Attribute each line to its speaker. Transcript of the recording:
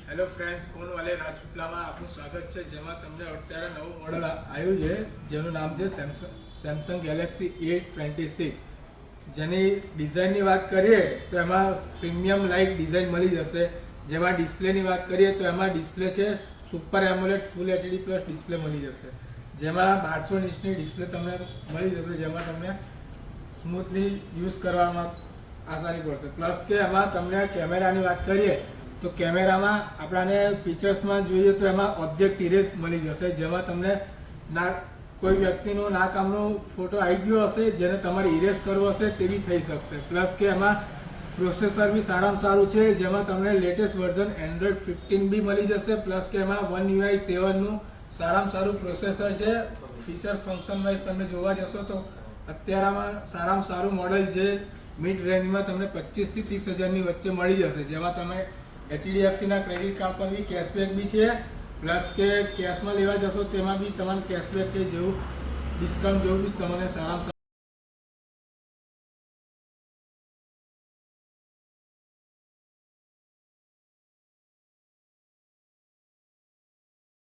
Speaker 1: Hello friends, phone વાલે રાજપીપળામાં આપનું સ્વાગત છે, જેમાં તમને અત્યારે નવું મોડલ આવ્યું છે જેનું નામ છે સેમસંગ ગેલેક્સી A26. જેની ડિઝાઇનની વાત કરીએ તો એમાં પ્રીમિયમ લાઇક ડિઝાઇન મળી જશે. જેમાં ડિસ્પ્લેની વાત કરીએ તો એમાં ડિસ્પ્લે છે સુપર એમોલેડ ફૂલ HD પ્લસ ડિસ્પ્લે મળી જશે. જેમાં 1200 ઇંચની ડિસ્પ્લે તમને મળી જશે, જેમાં તમને સ્મૂથલી યુઝ કરવામાં આસાની પડશે. પ્લસ કે એમાં તમને કેમેરાની વાત કરીએ તો કેમેરામાં આપણાને ફીચર્સમાં જોઈએ તો એમાં ઓબ્જેક્ટ ઇરેઝ મળી જશે, જેમાં તમને કોઈ વ્યક્તિનો ના કામનો ફોટો આવી ગયો હશે જેને તમારે ઇરેઝ કરવો હશે તે બી થઈ શકશે. પ્લસ કે એમાં પ્રોસેસર બી સારામાં સારું છે, જેમાં તમને લેટેસ્ટ વર્ઝન Android 15 બી મળી જશે. પ્લસ કે એમાં One UI 7નું સારામાં સારું પ્રોસેસર છે. ફીચર ફંક્શન વાઇઝ તમે જોવા જશો તો અત્યારમાં સારામાં સારું મોડલ છે. મિડ રેન્જમાં તમને 25 થી 30 હજારની વચ્ચે મળી જશે, જેમાં તમે HDFCના ક્રેડિટ કાર્ડ પર બી કેશબેક બી છે. પ્લસ કે કેશમાં લેવા જશો તેમાં બી તમારે કેશબેક કે જેવું ડિસ્કાઉન્ટ જેવું બી તમને સારામાં